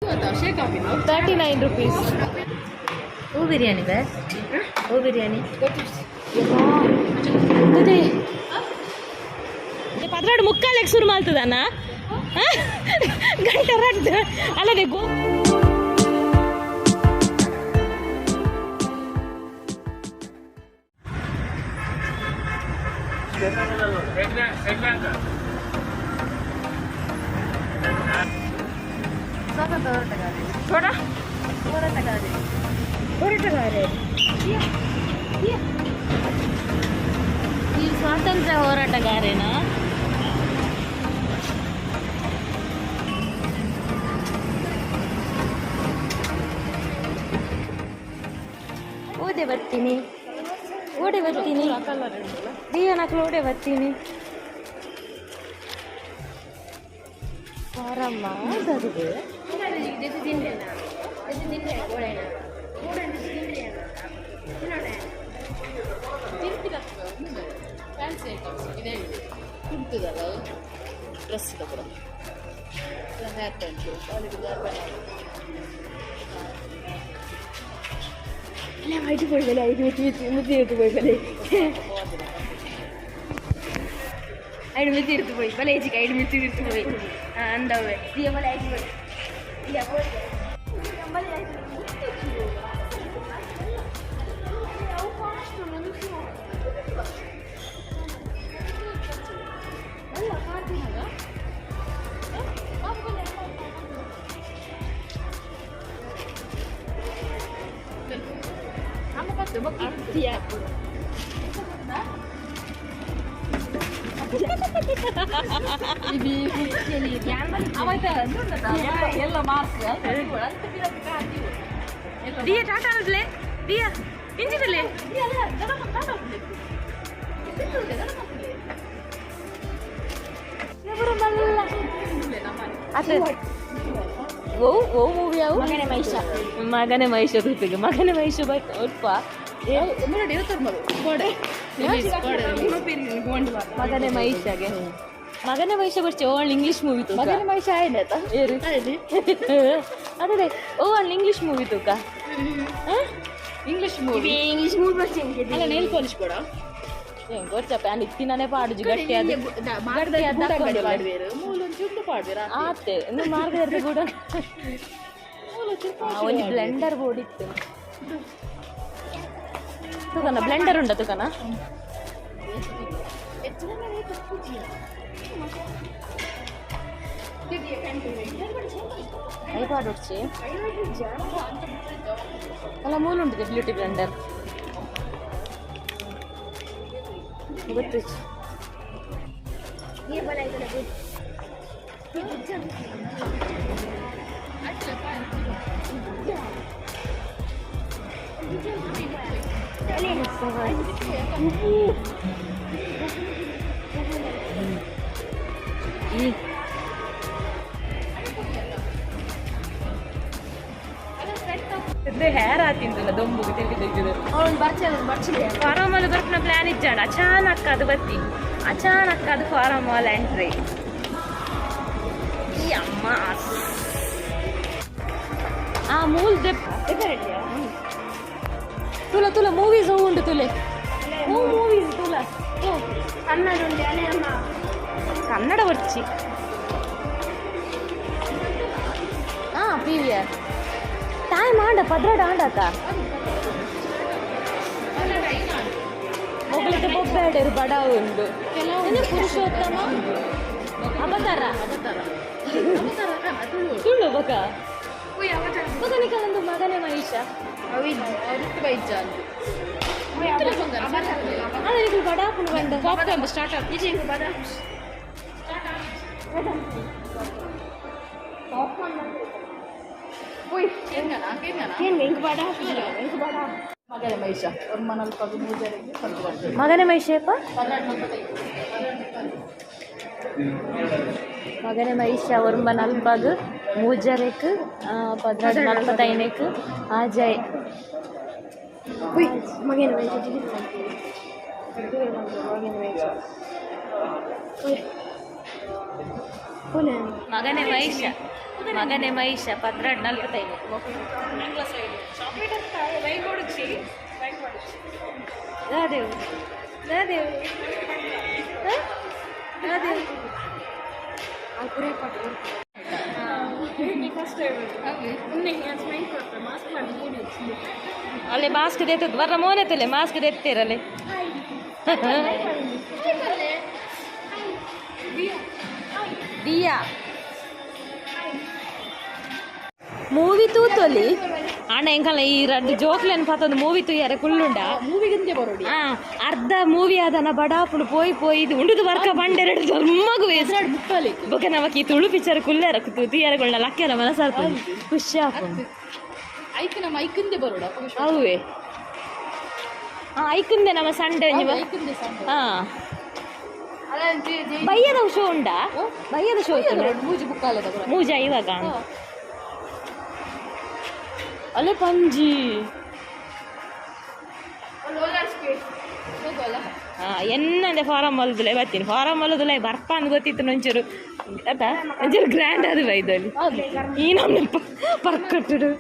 39 rupees. Who biryani bhai? Who biryani? Today. ये 14:45 ಶುರು ಮಾಡ್ತದನ ಗಂಟೆ ರಡ್ಡ ಅಲ್ಲದೆ ಗೋ थोड़ा ಈ ಸ್ವಾತಂತ್ರ್ಯ ಹೋರಾಟಗಾರೇನಾ ಓಡೆ ಬರ್ತೀನಿ ದಿಯನಕ್ಲು ಓಡೆ ಬರ್ತೀನಿ ವಾರಮ್ಮ ಅದರಿಗೆ ಡ್ರೆಸ್ ತಗೊಳ ಹೇರ್ ಪ್ಯಾಂಟು അല്ല വൈകിട്ട് പോയി പോലെ 100 പോയി പോലെ അതിന് മിത്തി എടുത്ത് പോയി പല ചേച്ചിക്ക് അതിന് മിത്തി എടുത്ത് പോയി ആ എന്താവേ ಎಲ್ಲ ಮಾರ್ಕ್ಸ್ ದಿಯ ಟಾಟಾ ಅಲ್ಲೆ ದಿಯ ಇಂಜಿದಲೆ ಓ ಮೂವಿ ಯಾವ ಮಗನೇ ಮಹಿಷ ತುತ್ತಿಗೆ ಮಗನೇ ಮಹಿಷ ಉಪ್ಪ ಮಗನೇ ಮಹಿಷಾಗೆ ಮಗನೇ ಮಹಿಷ ಬರ್ಚೆ ಓಲ್ ಇಂಗ್ಲಿಷ್ ಮೂವಿ ತೂಕ ಮಗನ ಮಹಿಷ ಆಯ್ತು ಅದೇ ಓ ಅಲ್ಲಿ ಇಂಗ್ಲಿಷ್ ಮೂವಿ ತೂಕ ಇಂಗ್ಲಿಷ್ ಮೂವಿ ಬರ್ತೀನಿ ಅಲ್ಲ ನೇಲ್ ಪಾಲಿಶ್ ಕೂಡ ಗೊತ್ತ ಪ್ಯಾನ್ ಇತ್ತಿನೇ ಪಾಡುಜಿ ಗಟ್ಟಿ ಅದು ಮೂಲೊಂಚುಂಡು ಪಾಡ್ಬೇರ ಆತೆ ಇನ್ನು ಮಾರ್ಗದರ್ಶಿ ಕೂಡ ಒಂದು ಬ್ಲೆಂಡರ್ ಬೋರ್ಡ್ ಇತ್ತು ತುಕನ ಬ್ಲೆಂಡರ್ ಉಂಡ ತುಕನ ಐಪಾಡ್ ಉಡ್ಚಿ ಅಲ್ಲ ಮೂಲ ಉಂಟಿದೆ ಬ್ಯೂಟಿ ಬ್ಲೆಂಡರ್ ಗೊತ್ತು ಹೇರ್ ಆತಿಂತಲ್ಲ ದೊಂಬುಗೆ ತೆಗೆದು ಫಾರಮ್ ಮಾಲ್ ಬರ್ಪನ ಪ್ಲಾನ್ ಇಜ್ಜಾಂಡ ಅಚಾನಕ್ ಅದು ಬತ್ತಿ ಅಚಾನಕ್ ಅದು ಫಾರಮ್ ಮಾಲ್ ಎಂಟ್ರಿ ಈ ಅಮ್ಮ ಆ ಮೂಲ್ ತುಲ ಮೂವೀಸ್ ಉಂಡು ತುಲೆ ಮೂವೀಸ್ ತುಲ ಕನ್ನಡ ಬರ್ಚಿ PVR ಟೈಮ್ ಆಂಡ ಪದ್ರಾಡ ಆಂಡಕ್ಕ ಮೊಗಲಿಗೆ ಬೊಬ್ಬೆರಡು ಬಡ ಉಂಡು ಕೆಲವು ಪುರುಷೋತ್ತಮ ಅವತಾರ ತುಳು ಬೊಕ ಬೊಕನಿಕಲೊಂದು ಮಗನೇ ಮಹಿಷ ಅದಕ್ಕೆ ಬಡ ಹಾಕೊಂಡು ಬಂದ ಪಾಪ್ಕಾರ್ನ್ ಸ್ಟಾರ್ಟ್ ಆಗ್ತದೆ ಬಡ ಮಗನೇ ಮಹಿಷಪ್ಪ ಮಗನೇ ಮಹಿಷ ಒರ್ಮ ನಲ್ಪಗ್ ಮೂಜರೆಕ್ 45 ಆಜಯ್ ಮಗನೇ ಮಹಿಷ ಮಗನೇ ಮಹಿಷ 14:45. ರಾದೇವ್ ರಾದೇವ್ ರಾದೇವ್ ಅಲ್ಲೇ ಮಾಸ್ಕ್ ತೆತ್ತದು ಬರ್ರ ಮೋನೆತ್ತಲೆ ಮಾಸ್ಕ್ ತೆತ್ತಿರಲೆ ದಿಯಾ ಮೂವಿ ತೂತೊಲಿ ಅಣ್ಣ ಎಂಕಲ್ಲ ಈ ರಡ್ಡು ಜೋಕ್ಲೆನ್ ಪತ್ತೊಂದು ಮೂವಿ ತೂಯಾರೆ ಕುಳ್ಳುಂಡ ಮೂವಿಗಿಂತೆ ಬರೋಡಿ ಅರ್ಧ ಮೂವಿ ಅದನ್ನ ಬಡಾಪುಡು ಪೋಯಿ ಇದು ಉಂಡುದು ವರ್ಕ ಬಂಡೆರಡು ಮಗು ಮುಕ್ಕಲಿ ಬೊಕ ನಮಕ್ ಈ ತುಳು ಪಿಕ್ಚರ್ ಕುಲ್ಲೆರ ತುಯಾರಗಳನ್ನ ಲಕ್ಕೆಲ್ಲ ಮನಸ್ಸಾರ್ತು ಖುಷಿ ಹಾಕೊಂಡು ಐಕ್ ನಮ್ಮ ಐಕಿಂದೆ ಬರೋಡ ಅವೇ ಐಕಂದೆ ನಮ್ಮ ಸಂಡೆ ಹಾ ಬಯ್ಯದ ಶೋ ಉಂಡಾ ಬಯ್ಯದ ಶೋ ಮೂಜಿ ಬುಕ್ಕಾಲದ ಮೂಜ ಇವಾಗ ಅಲ್ಲೇ ಪಂಜಿ ಎನ್ನಂದೆ ಫಾರಮ್ ಅಲ್ಲದಲೇ ಬರ್ತೀನಿ ಫಾರಮ್ ಅಲ್ಲದಲೇ ಬರ್ಪ ಅಂತ ಗೊತ್ತಿತ್ತು ಒಂಚೂರು ಆಯ್ತಾ ಒಂಚೂರು ಗ್ರ್ಯಾಂಡ್ ಅದು ಬೈದಲ್ಲಿ ಈ ನಮ್ಮ ಪರ್ಕಟ್ಟುಡು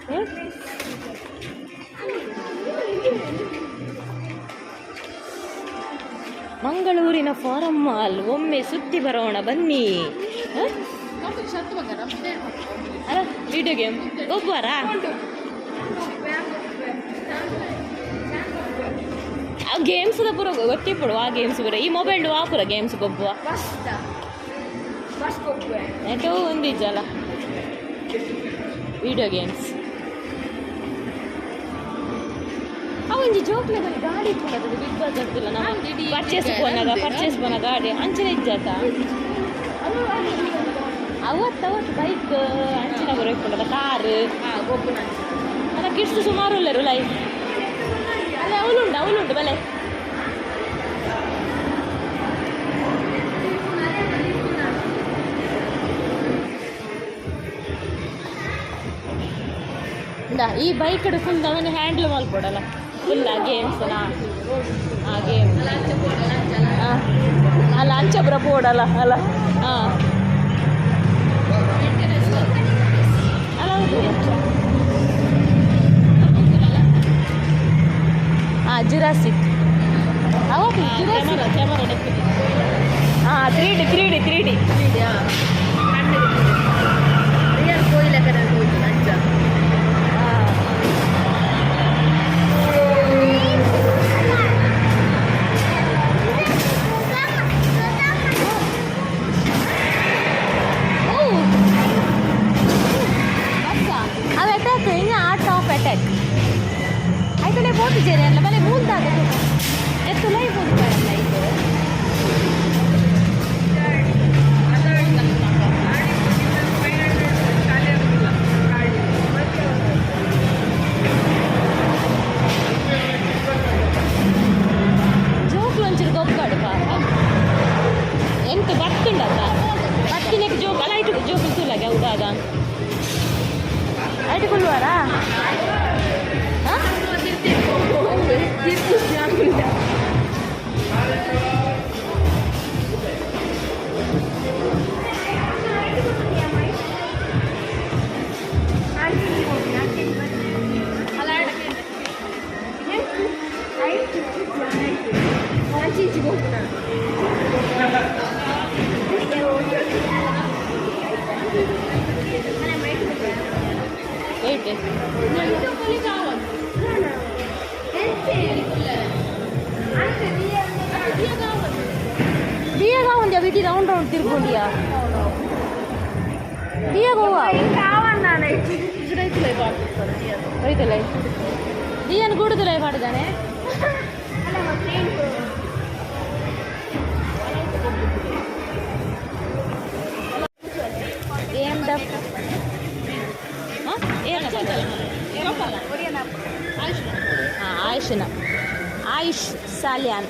ಮಂಗಳೂರಿನ ಫಾರಂ ಮಾಲ್ ಒಮ್ಮೆ ಸುತ್ತಿ ಬರೋಣ ಬನ್ನಿ ಅಲ್ಲ ವಿಡಿಯೋ ಗೇಮ್ ಗೊಬ್ಬರ ಗೇಮ್ಸ್ ಪೂರ ಗೊತ್ತಿ ಪಡು ಆ ಗೇಮ್ಸ್ ಪೂರ ಈ ಮೊಬೈಲ್ ಆ ಪೂರ ಗೇಮ್ಸ್ ಗೊಬ್ಬ ನೆಟೋ ಒಂದಿಜ್ಜಲ್ಲ ವಿಡಿಯೋ ಗೇಮ್ಸ್ ಅವೊಂಜಿ ಜೋಕ್ಲೆ ಬರೀ ಗಾಡಿ ಕೊಡೋದು ಬಿಗ್ ಬಾಸ್ ಆಗ್ತಿಲ್ಲ ನಾವು ಪರ್ಚೇಸ್ ಪೋನ ಗಾಡಿ ಅಂಚನೆ ಇಜ್ಜಾತ ಅವತ್ತು ಬೈಕ್ ಅಂಚಿನ ಬರೋಕ್ಕೊಂಡದ ಕಾರ್ ಅಲ್ಲ ಕಿಡ್ಸ್ ಸುಮಾರು ಉಳ್ಳರು ಲೈಫ್ ಅಲ್ಲ ಅವಳುಂಡು ಬಲೆ ಈ ಬೈಕ್ ಫುಲ್ ಅವನು ಹ್ಯಾಂಡಲ್ ಮಾಡ್ಕೊಡಲ್ಲ ಫುಲ್ ಗೇಮ್ಸ್ ಆ ಗೇಮ್ ಅಲ್ಲ ಅಂಚಬ್ರ ಬೋರ್ಡಲ್ಲ ಅಲ್ಲ ಹಾಂ ಅಲ್ಲ ಹೌದು ಜುರಾಸಿಕ್ ಹಾಂ 3D ಆರ್ಟ್ ಆಫ್ ಅಟ್ಯಾಕ್ ಆಯ್ತಲೇ ಬೋತಿದ್ದೇನೆ ಅಲ್ಲ ಬಲೆ ಮೂಲ್ದಾಗ ಎತ್ತು ಲೈ ಬೋದ್ತಾರಲ್ಲ ಇದು ಜೋಕ್ಲು ಒಂಚೂರು ಗೊಬ್ಬಾಡು ಪಾಪ ಎಂತ ಬತ್ತುಂಡತ್ತ ಬತ್ತಿನಕ್ಕೆ ಜೋಕ್ ಅಲ್ಲ ಐಟು ಜೋಕ್ಲು ತುಲಾಗೆ ಹೌದಾಗ ಐಟು ಕುಲ್ವಾರಾ dia kawan dia biti round తిరుగుండియా dia goa kawan nane ಇದರೈತಲೇ ಪಾಡ್ತಾರೆ ರೈತಲೇ dia ಗುಡುದಲೇ ಪಾಡ್ದಾನೆ ಅಲ್ಲ ಮತ್ತೆ ಗೇಮ್ ಡಪ್ ಆಯುಷ್ ಸಾಲ್ಯಾನ್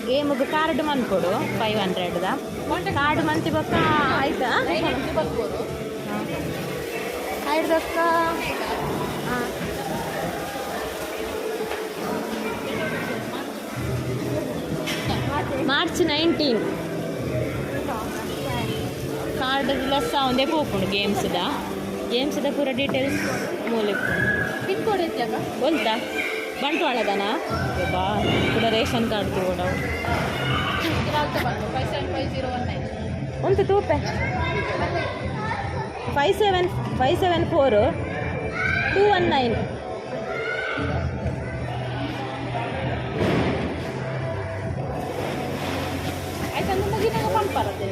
ಗೇಮ್ಗೆ ಕಾರ್ಡ್ ಮನ್ಕೊಡು 500 ಕಾರ್ಡ್ ಮಂತಿ ಬಕ್ಕ ಆಯ್ತಾ ಆಯ್ತು ಬಕ್ಕ March 19 ಕಾರ್ಡ್ ಲೆಸ್ ಒಂದೇ ಪೋಪುಂಡು ಗೇಮ್ಸ್ದ ಪೂರ ಡೀಟೇಲ್ಸ್ ಮೂಲಿಪ್ಪುಂಡು. ಪಿನ್ ಕೋಡ್ ಎತ್ತಾಗ ಗೊತ್ತಾ ಬಂಟ್ವಾಳದನಾ ಬಾ ಕೂಡ ರೇಷನ್ ಕಾರ್ಡ್ ತಗೊಂಡ ಬಂತು 575019 ಒಂದು ತೂಪೆ 574219. ಆಯ್ತಾ ನಿಮ್ಮ ಮುಗಿನಾಗ ಪಂಪ್ ಬರುತ್ತೆ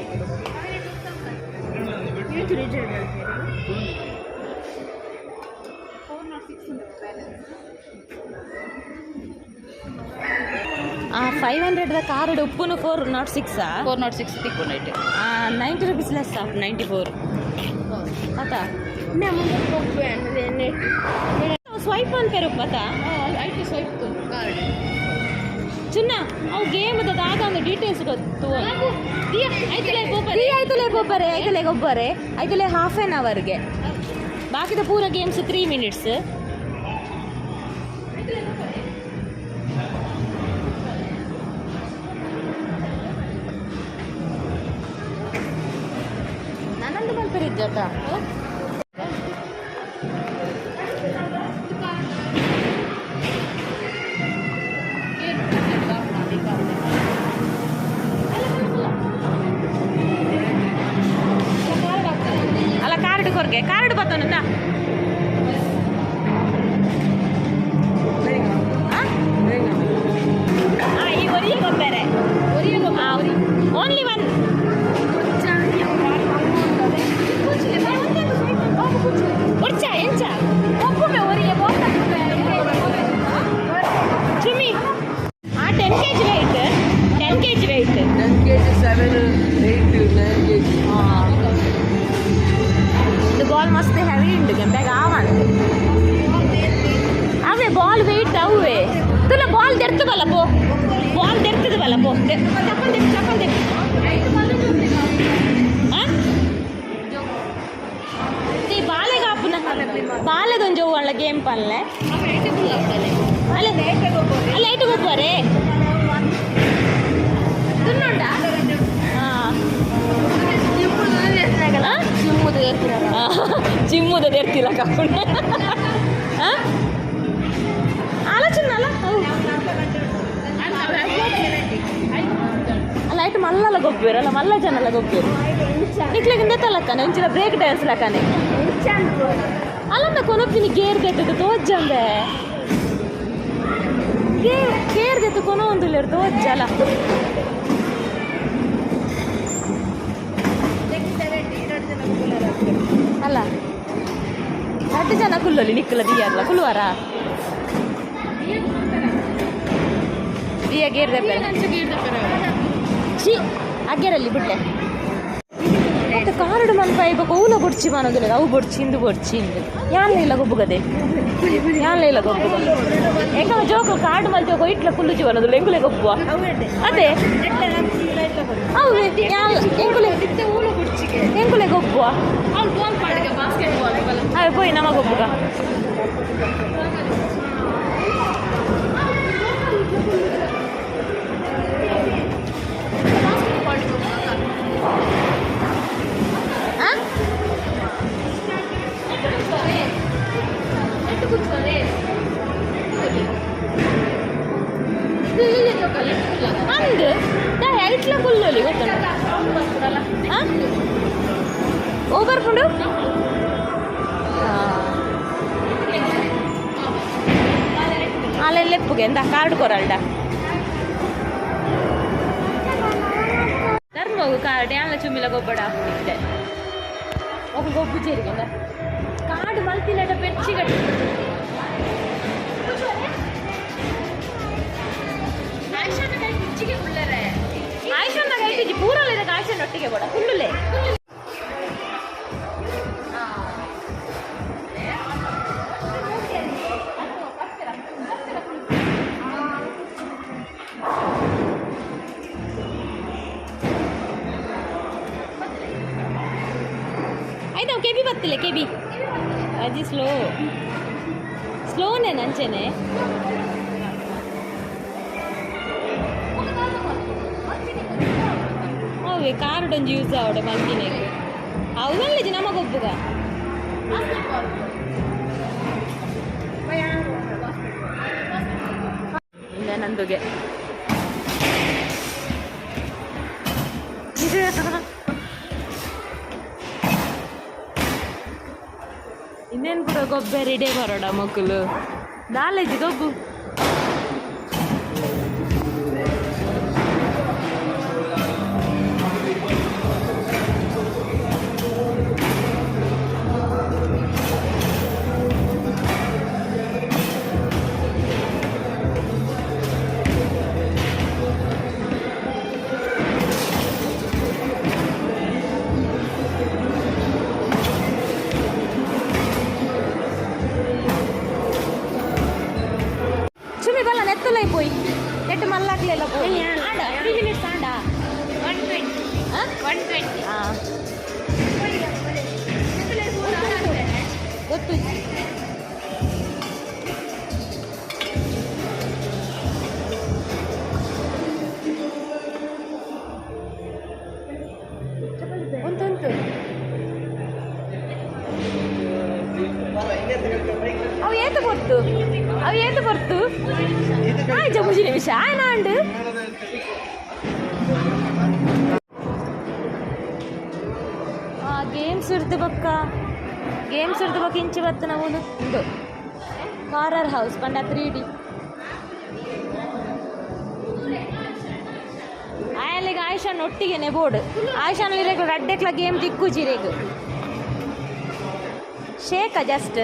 ಆ 500ದ ಕಾರ್ಡ್ ಉಪ್ಪುನು 406 406 ತಿಕ್ಕೊಂಡೈತೆ 90 rupees ಲೆಸ್ ಆಫ್ 94 ಆತಾ ಸ್ವೈಪ್ ಅನ್ಪೇರು ಆತಾ ಐಟಿ ಸ್ವೈಪ್ ಕಾರ್ಡ್ ಚಿನ್ನ ಅವು ಗೇಮ್ದ ದಾದ ಡೀಟೇಲ್ಸ್ ಗೊತ್ತು ಐತಲೇ ಹಾಫ್ ಆನ್ ಅವರ್ಗೆ ಬಾಕಿದ ಪೂರ ಗೇಮ್ಸ್ 3 minutes. ನನ್ನದು ಮಲ್ಪರಿದ್ದಟ ಅಲ್ಲ ಕಾರ್ಡ್ ಕೊರ್ಗೆ ಕಾರ್ಡ್ ಬತ್ತನಂದ ಈ ಒರಿಯ ಗೊಬ್ಬರೆ ಓನ್ಲಿ ಒನ್ ಎಂಚ ಚುಮ್ಮಿ ಆ 10 kg weight 10 kg 7, 8, 9 kg. ಇದು ಬಾಲ್ ಮಸ್ತ್ ಹೆವಿ ಉಂಟು ಗಂಟೆಗ ಆವಂತೆ ಅವೇ ಬಾಲ್ ವೆಯ್ಟ್ ಅವೇ ತುಲ ಬಾಲ್ ತೆರ್ತದಲ್ಲ ಪೋ ಬಾಲ್ ತೆರ್ತದಲ್ಲ ಪೋ ಚಪ್ಪಲ್ ಬಾಲೆಗಾಪುನ ಬಾಲೆದೊಂದು ಒಳ್ಳೆ ಗೇಮ್ ಪಲ್ಲೆ ಅಲ್ಲ ಐಟು ಗೊಬ್ಬರೇ ಜಿಮ್ಮುದ ತೆರ್ತಿಲ್ಲ ಕಾಪುಂಡ ಆಲೋಚನೆ ಅಲ್ಲ ಅಲ್ಲ ಐಟು ಮಲ್ಲಲ್ಲ ಗೊಬ್ಬರ ಅಲ್ಲ ಮಲ್ಲ ಜನಲ್ಲ ಗೊಬ್ಬರ ನಿಕ್ಲಿಗಿಂದ ತಲಕ್ಕನೆ ಒಂಚಿನ ಬ್ರೇಕ್ ಡ್ಯಾನ್ಸ್ ಲಕ್ಕನೆ ಅಲ್ಲಂದ ಕೊನೊಪ್ಪಿನಿ ಗೇರ್ ದೆತ್ತದು ತೋಜ್ಜಂಬೆ ಗೇರ್ ದೆತ್ತು ಕೊನೊ ಒಂದು ತೋಜ್ಜಲ್ಲ ಅಲ್ಲ 10 ಜನ ಕುಲ್ಲೊಲಿ ನಿಕ್ಕಲ ದಿಯಾರ್ಲ ಕುಲ್ವಾರ ದಿಯ ಗೇರ್ ಛೀ ಅಗ್ಗೆರಲ್ಲಿ ಬಿಟ್ಟೆ ಮತ್ತೆ ಕಾರ್ಡ್ ಮನ್ಪ ಇವಾಗ ಊಲ ಬೊಡ್ಚಿ ಮಾಡೋದಿಲ್ಲ ಅವು ಬೊಡ್ಚಿ ಇಂದು ಬೊಡ್ಚಿ ಇಂದು ಯಾನ್ಲ ಇಲ್ಲ ಗೊಬ್ಬುಗದೆ ಯಾನ್ಲ ಇಲ್ಲ ಗೊಬ್ಬುಗ ಯಾಕಂದ್ರೆ ಜೋಕು ಕಾರ್ಡ್ ಮಲ್ತಿ ಹೋಗೋ ಇಟ್ಲ ಕುಲ್ಲುಚಿ ಬರೋದಿಲ್ಲ ಎಂಗುಲೆ ಗೊಬ್ಬುವ ಅದೇ ಹೌದು ಎಂಗುಲೆ ಗೊಬ್ಬುವ ಅದೇ ಪೋಯಿ ನಮ ಗೊಬ್ಬುಗ ಅಂದು ಐಟ್ಲ ಕುಲ್ಲೊಲಿ ಗೊತ್ತುಂಟ ಓಬರ್ಪುಂಡು ಅಲ್ಲೆಪ್ಪುಗೆ ಎಂತ ಕಾರ್ಡ್ ಕೊರಲ್ಡ ಧರ್ಮಗು ಕಾರ್ಡ್ ಯಾಲ ಚುಮ್ಮಿಲ ಗೊಬ್ಬಡ ಹಾಕ್ತಿದ್ದೆ ಒಬ್ಬ ಗೊಬ್ಬು ಚೇರಿಗೆ ಕಾರ್ಡ್ ಮಲ್ತಿಲಟ ಪೆಚ್ಚಿಗಟ್ಟಿ ಆಯ್ಷನ್ನ ಕೈಟಿಜಿ ಪೂರಲ್ಲ ಇದಕ್ಕೆ ಆಯ್ಷನ್ನ ಒಟ್ಟಿಗೆ ಕೊಡ ಕುಳ್ಳುಲೆ ಆಯ್ತು ಕೆಬಿ ಬತ್ತಿಲ್ಲ ಕೆಬಿ ಅಜ್ಜಿ ಸ್ಲೋನೇ ನಂಚೆನೆ ಅವೇ ಕಾರ್ಡ್ ಒಂದು ಯೂಸ್ ಆವಡೆ ಮಲ್ತಿನೇಗೆ ಹೌದಲ್ಲಿಜಿ ನಮಗೊಬ್ಬುಗ ಇಲ್ಲ ನಂದುಗೆ ಇನ್ನೇನು ಕೂಡ ಗೊಬ್ಬರ ಇಡೇ ಬರೋಡ ಮಕ್ಕಳು ನಾಲೆಜ್ ಗೊಬ್ಬು పోయి నెట్ మళ్ళాట్లేలా పోయి ఆడ 3 minutes ఆడ 120 ಗೊತ್ತು ಉಂಟುಂಟು ಅವು ಏತು ಬರ್ತು ಆಯ್ತು 5 ನಿಮಿಷ ಆಯ್ನಾಂಡು ಗೇಮ್ಸ್ ಇರ್ದು ಬಕ್ಕ ಇಂಚು ಬತ್ತು ನಾವು ಒಂದು ಹಾರರ್ ಹೌಸ್ ಪಂಡ 3D ಆಯಲ್ಲಿಗೆ ಆಯುಷನ್ ಒಟ್ಟಿಗೆನೆ ಬೋರ್ಡ್ ಆಯುಷನ್ಲಿರೇಗು ರಡ್ಡೆಕ್ಲ ಗೇಮ್ ದಿಕ್ಕುಜಿರೇಗು ಶೇಕ ಜಸ್ಟ್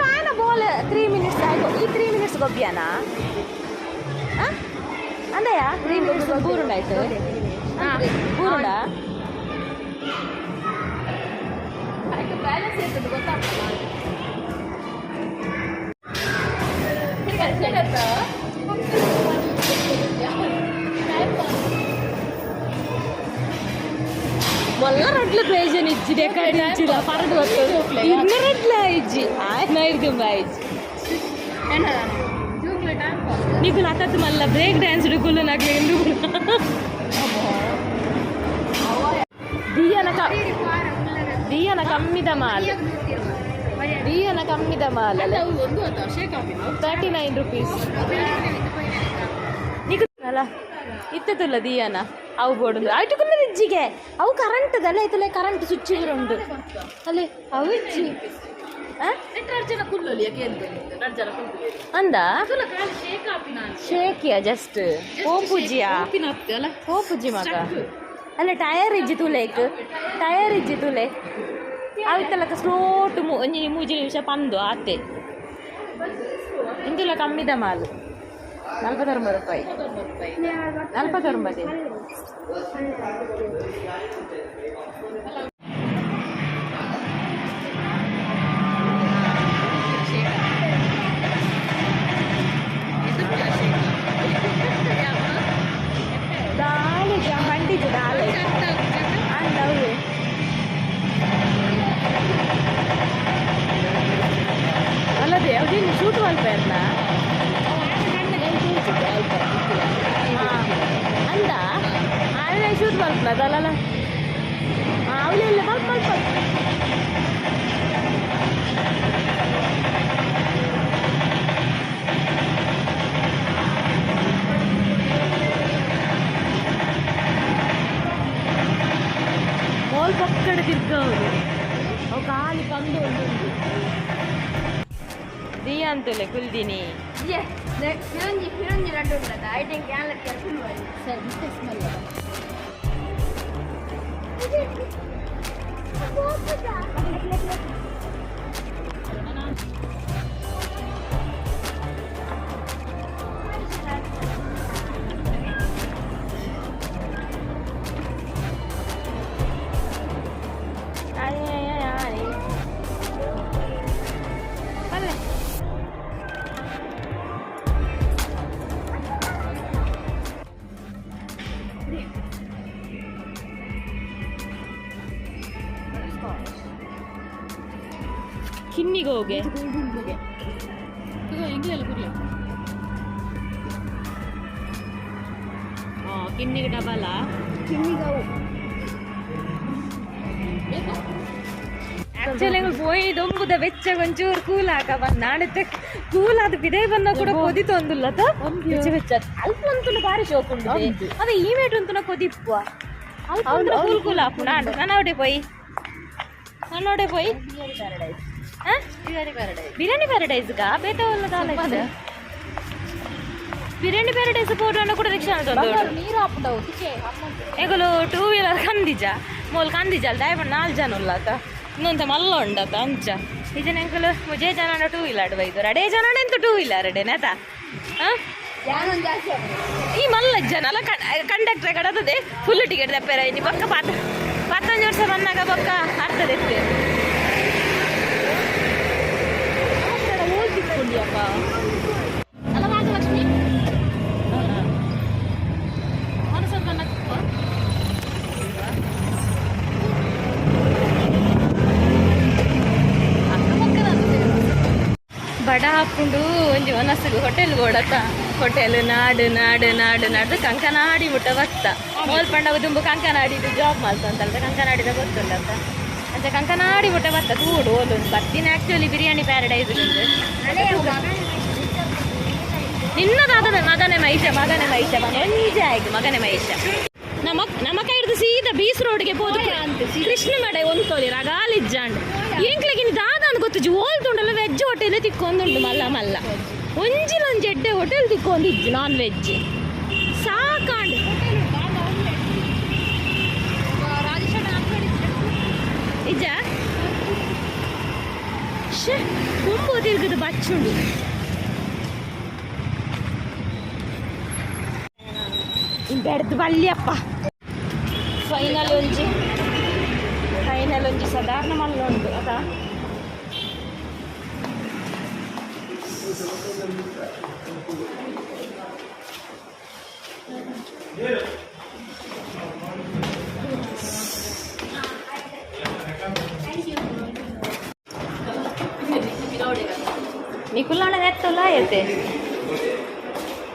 ಆಯ್ನ ಬೋಲ್ 3 minutes ಆಯ್ತು ಈ 3 minutes ಗೊಬ್ಬಿಯಾನಾ ಅಂದಯ್ಯ 3 minutes ಬೂರುಂಡಾಯ್ತು ಬೂರುಂಡ ಬ್ಯಾಲೆನ್ಸ್ ಇರ್ತದೆ ಗೊತ್ತಾಗ್ತಲ್ಲ మొల్ల రొట్ల పేజన్ ఇచ్చి డెకరేట్ ఇచ్చిరా పరడు వత్తు ఇన్న రొట్ల ఇచ్చి ఆయన ఇర్దు బాయిజ్ నీకు నచ్చదు మళ్ళీ బ్రేక్ డ్యాన్స్ డుకులు నాకు ఎందుకు ದಿಯನ ಕಮ್ಮಿದ ಮಾಲ್ 39 rupees నీకు అలా ఇత్తతుల దియన అవు బోడు అటుకున్న ఇజ్జిಗೆ అవు కరెంట్ దల ఇతలే కరెంట్ స్విచ్ రెండు అలే అవు ఇజ్జి ಅಂದ ಶೇಕಿಯ ಜಸ್ಟ್ ಪೋಪುಜಿಯಾ ಪೋಪುಜಿ ಮಗ ಅಲ್ಲ ಟಯರ್ ಇಜ್ಜಿತು ಅವಿತ್ತಲಕ ಸ್ಲೋಟ್ ಒಂಜಿ 3 ನಿಮಿಷ ಪಂದು ಆತೆ ಇಂದುಲ ಕಮ್ಮಿದ ಮಾಲು 49 ರೂಪಾಯಿ 49 ಅಲ್ಲದೆ ಅದೇನು ಶೂಟ್ ಮಲ್ಪೆರ್ನ ಅಂದ ಆಯ್ನ ಶೂಟ್ ಮಲ್ಪನದಲ್ಲ ಅವಳೆಲ್ಲ ಮಲ್ಪ మోల్ పక్కడ తిర్గవు ఒక కాలి పండు ఉంటుంది దియాంతులే కుల్దిని ఫిరంజి లడ్డు ఉంటుంది అయితే క్యాన్లకి సరే స్మెల్ ಕಿನ್ನಿಗೆ ಹೋಗೆ ಕಿನ್ನಿಗೆ ಡಬಲ ಕಿನ್ನಿಗವು ಆಕ್ಚುಲಿ പോയി ದೊಂಬುದ ಬೆಚ್ಚ ಒಂಚೂರು ಕೂಲ್ ಹಾಕ ಬಂದ ನಾಡಿದ್ದೆ ಕೂಲ್ ಅದು ಬಿದೇ ಬನ್ನ ಕೂಡ ಕೊದಿ ತೊಂದುಲ್ಲತ ಬೆಚ್ಚ ಬೆಚ್ಚ ಅಲ್ಪ ಅಂತೂ ಬಾರಿ ಶೋಕ್ ಉಂಟು ಅದೇ ಈ ಮೇಟ್ ಅಂತೂ ಕೊದಿಪ್ಪ ಅಲ್ಪ ಕೂಲ್ ಕೂಲ್ ಹಾಕು ನಾನು ಅವಡೆ ಪೋಯಿ ಬಿರಿಯಾನಿ ಪ್ಯಾರಡೈಸ್ಗಾ ಬೇಟವಲ್ಲ ಕಾಲ ಬಿರಿಯಾನಿ ಪ್ಯಾರಡೈಸ್ ಪೌಡ್ರನ್ನ ಕೂಡ ರಿಕ್ಷಾ ನೀರು ಹಾಕ್ಬಿಟ್ಟವು ಎಗಲು 2 ವೀಲರ್ ಕಂದಿಜ ಮೋಲ್ ಕಂದಿಜ ಅಲ್ಲಿ ದಯಪಟ್ಟು 4 ಜನ ಉಳ್ಳಾತ ಇನ್ನೊಂದು ಮಲ್ಲ ಉಂಡತ ಅಂಚ ಇದನ್ನ ಎಂಕಲು ಮುಜೆ ಜನ 2 ವೀಲರ್ ಬೈದು ಅಡೇ ಜನ ಎಂತ 2 ವೀಲರ್ ಅಡೇನೇತ ಈ ಮಲ್ಲ ಜನ ಅಲ್ಲ ಕಂಡಕ್ಟರ್ ಕಡತದೆ ಫುಲ್ ಟಿಕೆಟ್ ತಪ್ಪೇರ ಇನ್ನು ಬೊಕ್ಕ 15 ವರ್ಷ ಬಂದಾಗ ಬೊಕ್ಕ ಆಗ್ತದೆ ಓದಿಕೊಂಡಿಯಪ್ಪ ಅಲ್ಲ ರಾಜಲಕ್ಷ್ಮಿ ಬಡ ಹಾಕೊಂಡು ಒಂಜಿ ಮನಸ್ಸಿಗೆ ಹೋಟೆಲ್ ಓಡತ್ತ ಹೋಟೆಲ್ ನಾಡು ನಾಡು ನಾಡು ನಾಡು ಕಂಕನಾಡಿ ಮುಟ್ಟ ಬತ್ತ ಮೋಲ್ ಪಂಡ ದುಂಬು ಕಂಕನಾಡಿದು ಜಾಬ್ ಮಾಡ್ತಂತಲ್ದ ಕಂಕನಾಡಿದ ಗೊತ್ತುಂಡತ್ತ ಅಂತ ಕಂಕನಾಡಿ ಮುಟ್ಟ ಬತ್ತ ಕೂಡು ಓದು ಬರ್ತೀನಿ ಆ್ಯಕ್ಚುಲಿ ಬಿರಿಯಾನಿ ಪ್ಯಾರಡೈಸ್ ನಿನ್ನದಾದ ಮಗನೇ ಮೈಷ ಒಂಜೆ ಆಯ್ತು ಮಗನೇ ಮೈಷ ನಮ್ಮ ಕೈಡ್ದು ಸೀದಾ ಬೀಸ್ ರೋಡ್ಗೆ ಹೋದ ಕೃಷ್ಣ ಮಡ ಒಂದು ತೋಲಿ ರಗಾಲಿಜ್ಜಾಂಡ್ ಎಂಕ್ಲಿಗೆ ದಾದ ಅಂತ ಗೊತ್ತು ಓಲ್ ತುಂಡಲ್ಲ ವೆಜ್ ಹೋಟೆಲ್ ತಿಕ್ಕೊಂದುಂಡು ಮಲ್ಲ ಒಂಜಿಲೊಂಜಿ ಎಡ್ಡೆ ಹೋಟೆಲ್ ತಿಕ್ಕೊಂದಿಜ್ಜು ನಾನ್ ವೆಜ್ ಸಾಕಾಂಡ್ ನಿಜ ತುಂಬು ತಿರುಗದು ಬಚ್ಚುಂಡು ಬೆಡ್ದು ಬಲ್ಲಿಯಪ್ಪ ಫೈನಲ್ ಒಂಜಿ ಸಾಧಾರಣ ಮಲ್ಲ ಉಂಟು ಅದಾ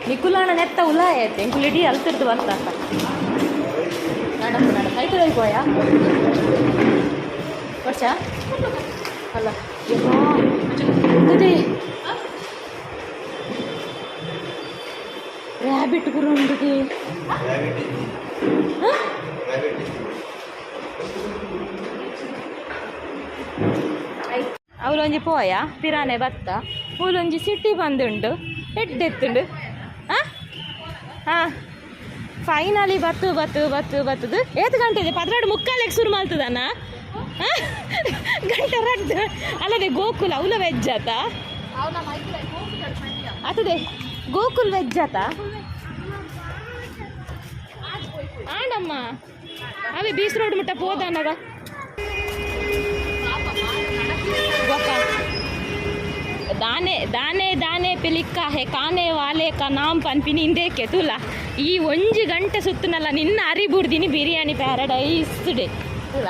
ನಿಕುಲಾಣ ನೆತ್ತ ಉಲಾಯತೆ ಇಂಕುಲಿಡಿ ಅಲ್ತಿರ್ದು ಬರ್ತಾ ನಡ ಆಯ್ತು ಹೋಯಾ ವರ್ಷ ಅಲ್ಲ ರ್ಯಾಬಿಟ್ ಗುರು ಉಂಟು ಅವಳೊಂಜಿ ಪೋಯ ಪಿರಾನೆ ಬತ್ತ ಮೂಲೊಂಜಿ ಸಿಟಿ ಬಂದುಂಡು ಎಡ್ಡೆತ್ತುಂಡು ಹಾಂ ಫೈನಲಿ ಬತ್ತದು ಏತು ಗಂಟೆ ಇದೆ 12:45 ಶುರು ಮಾಡ್ತದಣ್ಣ ಗಂಟೆ ರಡ್ಡು ಅಲ್ಲದೆ ಗೋಕುಲ್ ಅವಲ ವೆಜ್ ಆತ ಆತದೆ ಗೋಕುಲ್ ವೆಜ್ ಆತ ಆಂಡಮ್ಮ ಅವೇ ಬೀಸ್ ರೋಡ್ ಮುಟ್ಟ ಪೋದಣ್ಣಗ दाने पे लिखा है खाने वाले का नाम पन्पिनी इंदेके तुला ಈ 1 ಗಂಟೆ ಸುತ್ತನಲ್ಲ ನಿನ್ನ ಅರಿಬುಡ್ದಿನಿ ಬಿರಿಯಾನಿ ಪ್ಯಾರಡೈಸ್ ಡೇ ತುಲ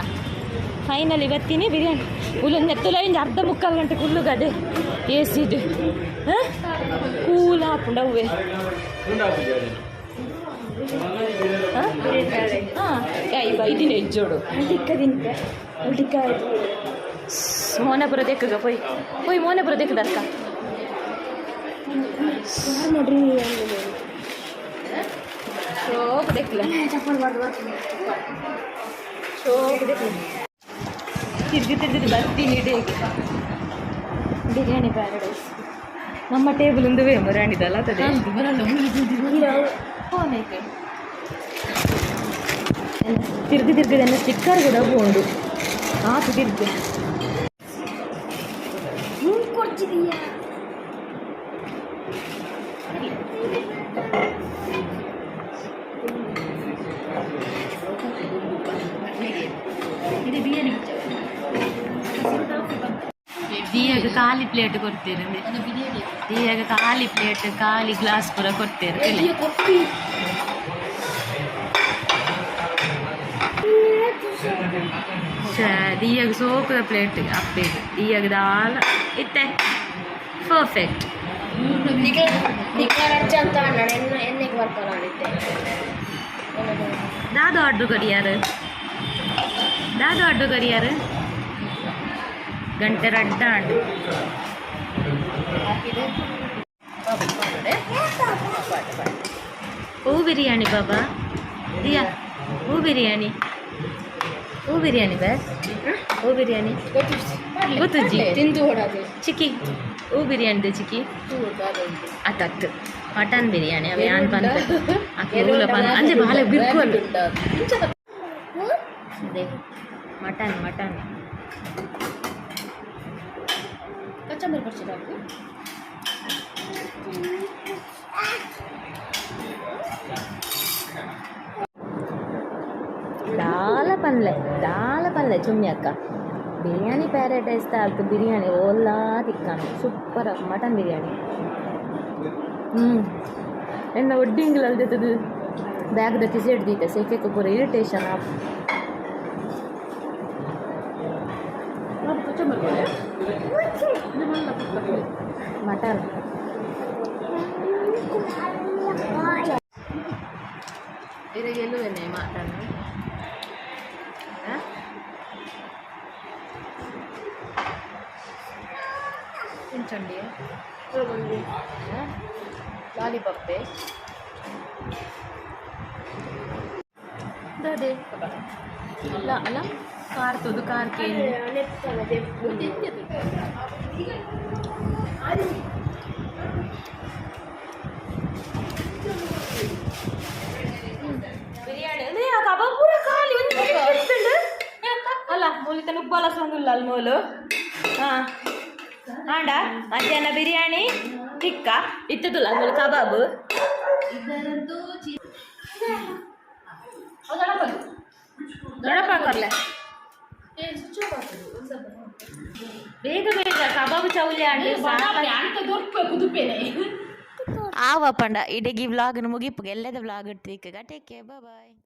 ಫೈನಲ್ ಇವತ್ತಿನಿ ಬಿರಿಯಾನಿ ಉಲ್ಲೊಂದು ಎತ್ತುಲ ಒಂದು ಅರ್ಧ ಮುಕ್ಕಾಲು ಗಂಟೆ ಕುಲ್ಲು ಗದೆ ಏಸಿದು ಕೂಲ ಹಾಕೊಂಡ ಹೂವೆ ಹಾಂ ಬೈದಿನ ಹೆಜ್ಜೋಡು ಉಳ್ಳಿಕ್ಕ ಮೋನಪುರ ದೇಕ್ಕಗ ಪೋಯ್ ಮೋನಪುರ ದೇಕ್ಕದಕ್ಕ ನೋಡ್ರಿ ಶೋಕ್ ದೇಕ್ಲ ಶೋಕ್ ದೇಕ್ಲ ತಿರ್ಗಿ ಬರ್ತೀನಿ ಡೇಗೆ ಬಿರಿಯಾನಿ ಪ್ಯಾರಡೈಸ್ ನಮ್ಮ ಟೇಬಲ್ ಒಂದು ಮುರಾಣಿದಲ್ಲ ತದೆ ಫೋನ್ ಐತೆ ತಿರ್ಗಿ ಸ್ಟಿಕ್ಕರ್ ಕೂಡ ಉಂಡು ಆತು ತಿರ್ಗಿ ಕೊಡ್ತಿದೀಯಾ ದಿಯಾಗ ಖಾಲಿ ಪ್ಲೇಟ್ ಕೊಡ್ತೀರಿ ದಿಯಾಗ ಖಾಲಿ ಪ್ಲೇಟ್ ಖಾಲಿ ಗ್ಲಾಸ್ ಪೂರ ಕೊಡ್ತೀರಿ ದಿಯಾಗ ಸೋಪದ ಪ್ಲೇಟ್ ಅಪ್ಪೇದು ದಿಯಾಗ ದಾಲ ಇತ್ತೆ ಪರ್ಫೆಕ್ಟ್ ದಾದ ಆರ್ಡ್ರ್ ಕೊಡಿ ಯಾರು दादू अड्डो करी यार गंटे रड्डा अंड वो बिरयानी बाबा दिया वो बिरयानी बस वो बिरयानी ಗೊತ್ತಜ್ಜಿ ತಿಂದು ಹೊಡೋದು ಚಿಕ್ಕಿ ಹೂ ಬಿರಿಯಾನಿ ದ ಚಿಕ್ಕಿ ಅತ್ತತ್ತು ಮಟನ್ ಬಿರಿಯಾನಿ ಅವೆ ಆನ್ ಬಂದ ಆಕೆ ಊಲ ಬಂದ ಅಂಜೆ ಬಾಲೆ ಬಿರ್ಕೋಲ್ ಮಟನ್ ಕಚ್ಚಂಬರಿ ಬರ್ಸಿದ ದಾಲ ಪಲ್ಲೆ ಚುಮ್ಮಿ ಅಕ್ಕ ಬಿರಿಯಾನಿ ಪ್ಯಾರಡೈಸ್ ತಾಲ್ತು ಬಿರಿಯಾನಿ ಓಲಾ ತಿಕ್ಕಾನು ಸೂಪರ್ ಮಟನ್ ಬಿರಿಯಾನಿ ಎನ್ನ ಒಡ್ಡಿಂಗ್ಲ ಅಲ್ದದ್ದು ಬ್ಯಾಗ್ದ ಕಿಸೆಟ್ ದೀತೆ ಸೇಕೆ ಪೂರ ಇರಿಟೇಷನ್ ಆಫ್ ಮಟನ್ ಇರಗೆಲ್ಲುವೇನೆ ಮಟನ್ ತಿಂಚಂಡಿ ಲಾಲಿಪಾಪೆ ಅದೇ ಅಲ್ಲ ಕಾರ್ತದು ಕಾರ್ಕೆ ಬಿರಿಯಾನಿ ಅಂದ್ರೆ ಕಬಾಬ್ ಪೂರ ಖಾಲಿ ಒಂದು ಅಲ್ಲ ಮೂಲಿತ ನುಬ್ಬಲ ಸಂದುಲ್ಲ ಅಲ್ಲಿ ಮೂಲು ಹಾಂ ಆಂಡ ಮಧ್ಯಾಹ್ನ ಬಿರಿಯಾನಿ ಟಿಕ್ಕ ಇತ್ತದಲ್ಲ ಮೂಲು ಕಬಾಬ್ ಇದರದ್ದು ದೊಡ್ಡಪ್ಪಾಕರ್ಲೆ ಬೇಗ ಕಬಾಬ್ ಚೌಲಿ ಆಂಡಿ ಆವ ಪಂಡ ಇಡಗಿ ವ್ಲಾಗ್ನ ಮುಗಿಪ್ಪು ಎಲ್ಲದ ವ್ಲಾಗ್ ಇಡ್ತೀವಿ ಟೇಕ್ ಕೇರ್ ಬಾಯ್